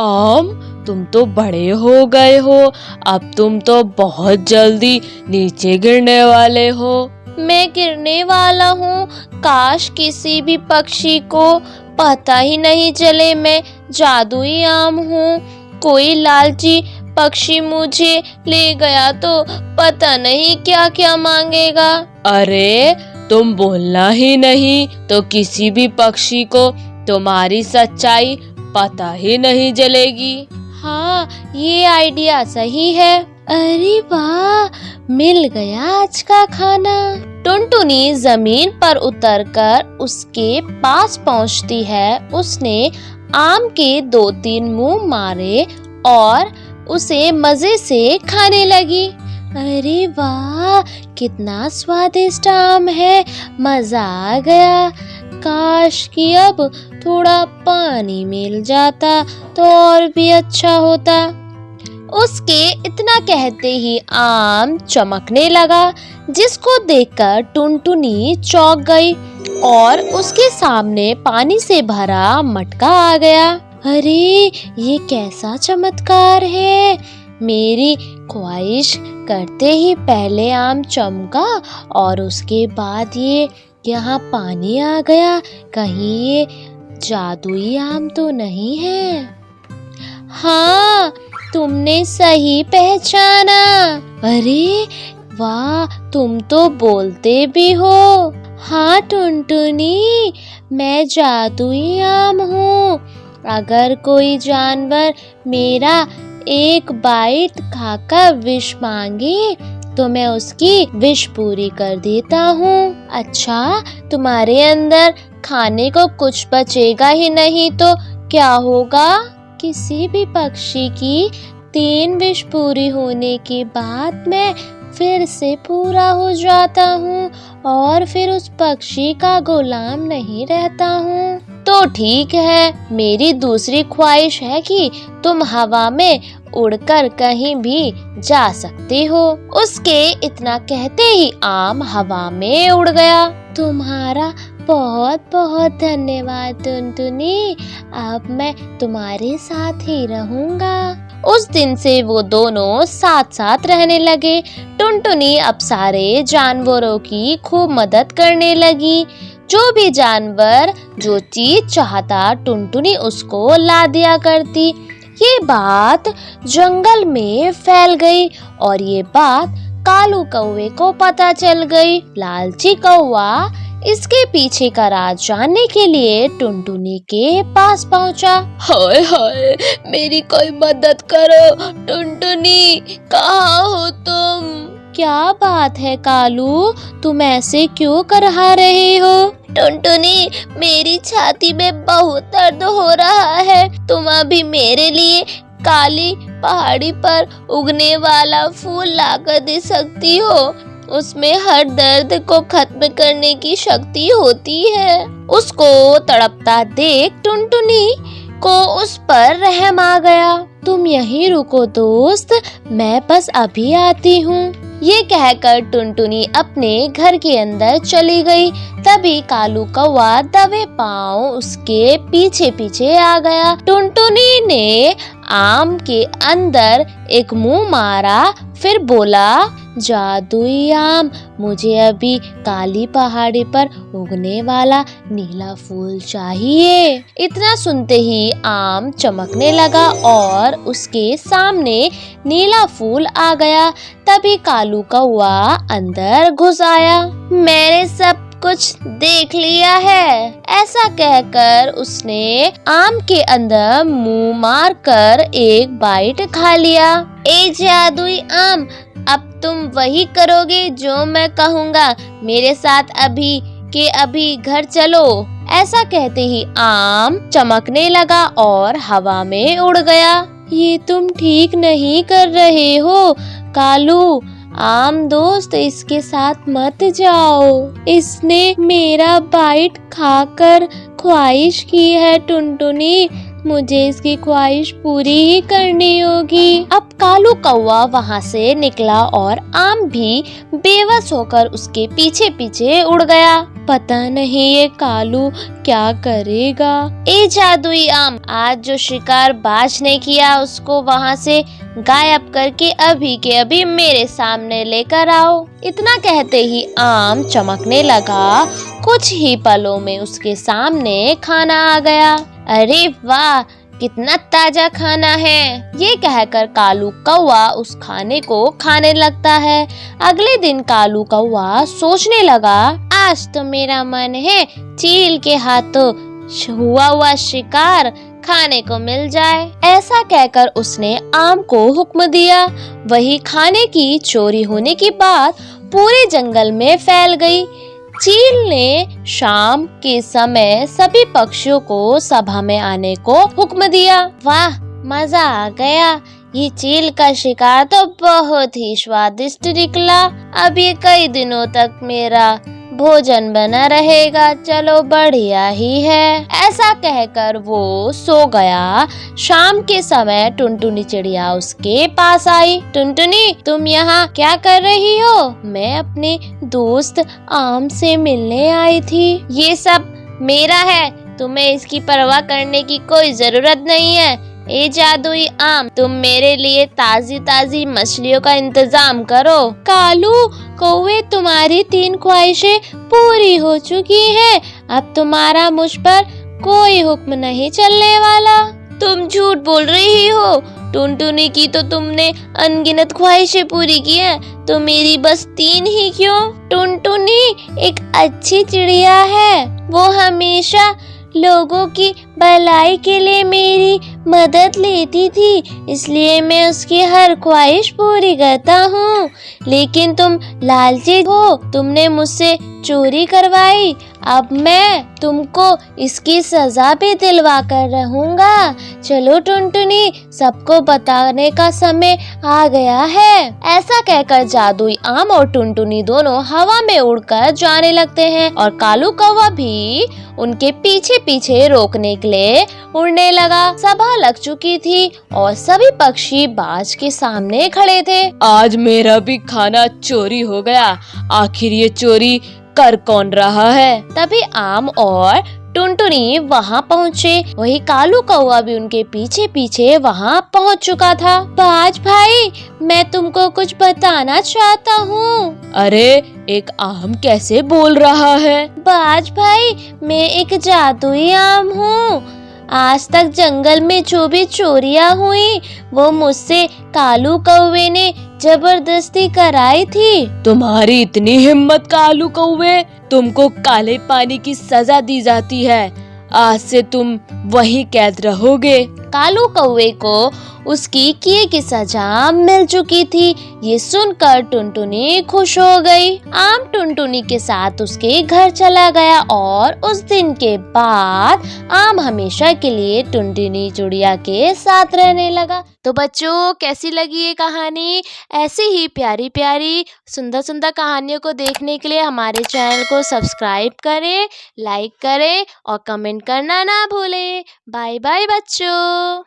आम, तुम तो बड़े हो गए हो, अब तुम तो बहुत जल्दी नीचे गिरने वाले हो। मैं गिरने वाला हूँ? काश किसी भी पक्षी को पता ही नहीं चले मैं जादुई आम हूँ। कोई लालची पक्षी मुझे ले गया तो पता नहीं क्या क्या मांगेगा। अरे तुम बोलना ही नहीं तो किसी भी पक्षी को तुम्हारी सच्चाई पता ही नहीं चलेगी। हाँ, ये आइडिया सही है। अरे वाह, मिल गया आज का खाना। टुनटुनी जमीन पर उतरकर उसके पास पहुंचती है। उसने आम के 2-3 मुंह मारे और उसे मजे से खाने लगी। अरे वाह, कितना स्वादिष्ट आम है, मजा आ गया। काश कि अब थोड़ा पानी मिल जाता तो और भी अच्छा होता। उसके इतना कहते ही आम चमकने लगा, जिसको देखकर टुनटुनी चौंक गई और उसके सामने पानी से भरा मटका आ गया। अरे ये कैसा चमत्कार है! मेरी ख्वाहिश करते ही पहले आम चमका और उसके बाद ये यहाँ पानी आ गया। कहीं ये जादुई आम तो नहीं है? हाँ, तुमने सही पहचाना। अरे वाह, तुम तो बोलते भी हो। हाँ टुनटुनी, मैं जादुई आम हूँ। अगर कोई जानवर मेरा एक बाइट खाकर विश मांगे तो मैं उसकी विश पूरी कर देता हूँ। अच्छा, तुम्हारे अंदर खाने को कुछ बचेगा ही नहीं तो क्या होगा? किसी भी पक्षी की 3 विश पूरी होने के बाद मैं फिर से पूरा हो जाता हूँ और फिर उस पक्षी का गुलाम नहीं रहता हूँ। तो ठीक है, मेरी दूसरी ख्वाहिश है कि तुम हवा में उड़कर कहीं भी जा सकते हो। उसके इतना कहते ही आम हवा में उड़ गया। तुम्हारा बहुत बहुत धन्यवाद टुनटुनी, अब मैं तुम्हारे साथ ही रहूंगा। उस दिन से वो दोनों साथ साथ रहने लगे। टुनटुनी अब सारे जानवरों की खूब मदद करने लगी। जो भी जानवर जो चीज चाहता टुनटुनी उसको ला दिया करती। ये बात जंगल में फैल गई और ये बात कालू कौवे को पता चल गई। लालची कौवा इसके पीछे का राज जानने के लिए टुनटुनी के पास पहुंचा। हाय हाय, मेरी कोई मदद करो। टुनटुनी, कहाँ हो तुम? क्या बात है कालू, तुम ऐसे क्यों कर रहे हो? टुनटुनी, मेरी छाती में बहुत दर्द हो रहा है। तुम अभी मेरे लिए काली पहाड़ी पर उगने वाला फूल लाकर दे सकती हो? उसमें हर दर्द को खत्म करने की शक्ति होती है। उसको तड़पता देख टुनटुनी को उस पर रहम आ गया। तुम यहीं रुको दोस्त, मैं बस अभी आती हूँ। ये कहकर टुनटुनी अपने घर के अंदर चली गई। तभी कालू कौवा दबे पांव उसके पीछे पीछे आ गया। टुनटुनी ने आम के अंदर एक मुंह मारा, फिर बोला, जादुई आम, मुझे अभी काली पहाड़ी पर उगने वाला नीला फूल चाहिए। इतना सुनते ही आम चमकने लगा और उसके सामने नीला फूल आ गया। तभी कालू कौवा अंदर घुस आया। मैंने सब कुछ देख लिया है, ऐसा कहकर उसने आम के अंदर मुंह मारकर एक बाइट खा लिया। ए जादुई आम, अब तुम वही करोगे जो मैं कहूँगा। मेरे साथ अभी के अभी घर चलो। ऐसा कहते ही आम चमकने लगा और हवा में उड़ गया। ये तुम ठीक नहीं कर रहे हो कालू। आम दोस्त, इसके साथ मत जाओ। इसने मेरा बाइट खाकर ख्वाहिश की है टुनटुनी। मुझे इसकी ख्वाहिश पूरी ही करनी होगी। अब कालू कौवा वहाँ से निकला और आम भी बेबस होकर उसके पीछे पीछे उड़ गया। पता नहीं ये कालू क्या करेगा। ए जादुई आम, आज जो शिकार बाज ने किया उसको वहाँ से गायब करके अभी के अभी मेरे सामने लेकर आओ। इतना कहते ही आम चमकने लगा। कुछ ही पलों में उसके सामने खाना आ गया। अरे वाह, कितना ताजा खाना है। ये कहकर कालू कौवा उस खाने को खाने लगता है। अगले दिन कालू कौवा सोचने लगा, आज तो मेरा मन है चील के हाथों हुआ शिकार खाने को मिल जाए। ऐसा कहकर उसने आम को हुक्म दिया। वही खाने की चोरी होने की बात पूरे जंगल में फैल गई। चील ने शाम के समय सभी पक्षियों को सभा में आने को हुक्म दिया। वाह, मजा आ गया। ये चील का शिकार तो बहुत ही स्वादिष्ट निकला। अब ये कई दिनों तक मेरा भोजन बना रहेगा। चलो बढ़िया ही है। ऐसा कहकर वो सो गया। शाम के समय टुनटुनी चिड़िया उसके पास आई। टुनटुनी, तुम यहाँ क्या कर रही हो? मैं अपने दोस्त आम से मिलने आई थी। ये सब मेरा है, तुम्हें इसकी परवाह करने की कोई जरूरत नहीं है। ए जादुई आम, तुम मेरे लिए ताजी ताजी मछलियों का इंतजाम करो। कालू कौवे, तुम्हारी 3 ख्वाहिशें पूरी हो चुकी हैं। अब तुम्हारा मुझ पर कोई हुक्म नहीं चलने वाला। तुम झूठ बोल रही हो। टुनटुनी की तो तुमने अनगिनत ख्वाहिशें पूरी की हैं, तो मेरी बस 3 ही क्यों? टुनटुनी एक अच्छी चिड़िया है। वो हमेशा लोगों की भलाई के लिए मेरी मदद लेती थी, इसलिए मैं उसकी हर ख्वाहिश पूरी करता हूँ। लेकिन तुम लालची हो, तुमने मुझसे चोरी करवाई। अब मैं तुमको इसकी सजा भी दिलवा कर रहूंगा। चलो टुनटुनी, सबको बताने का समय आ गया है। ऐसा कहकर जादुई आम और टुनटुनी दोनों हवा में उड़कर जाने लगते हैं और कालू कौवा भी उनके पीछे पीछे रोकने के लिए उड़ने लगा। सभा लग चुकी थी और सभी पक्षी बाज के सामने खड़े थे। आज मेरा भी खाना चोरी हो गया। आखिर ये चोरी कर कौन रहा है? तभी आम और टुनटुनी वहाँ पहुँचे। वही कालू कौवा भी उनके पीछे पीछे वहाँ पहुँच चुका था। बाज भाई, मैं तुमको कुछ बताना चाहता हूँ। अरे, एक आम कैसे बोल रहा है? बाज भाई, मैं एक जादुई आम हूँ। आज तक जंगल में जो भी चोरियां हुई वो मुझसे कालू कौवे ने जबरदस्ती कराई थी। तुम्हारी इतनी हिम्मत कालू कौवे, तुमको काले पानी की सजा दी जाती है। आज से तुम वहीं कैद रहोगे। कालू कौवे को उसकी किए की सजा मिल चुकी थी। ये सुनकर टुनटुनी खुश हो गई। आम टुनटुनी के साथ उसके घर चला गया और उस दिन के बाद आम हमेशा के लिए टुनटुनी चिड़िया के साथ रहने लगा। तो बच्चों, कैसी लगी ये कहानी? ऐसी ही प्यारी प्यारी सुंदर सुंदर कहानियों को देखने के लिए हमारे चैनल को सब्सक्राइब करें, लाइक करें और कमेंट करना ना भूलें। बाय बाय बच्चों।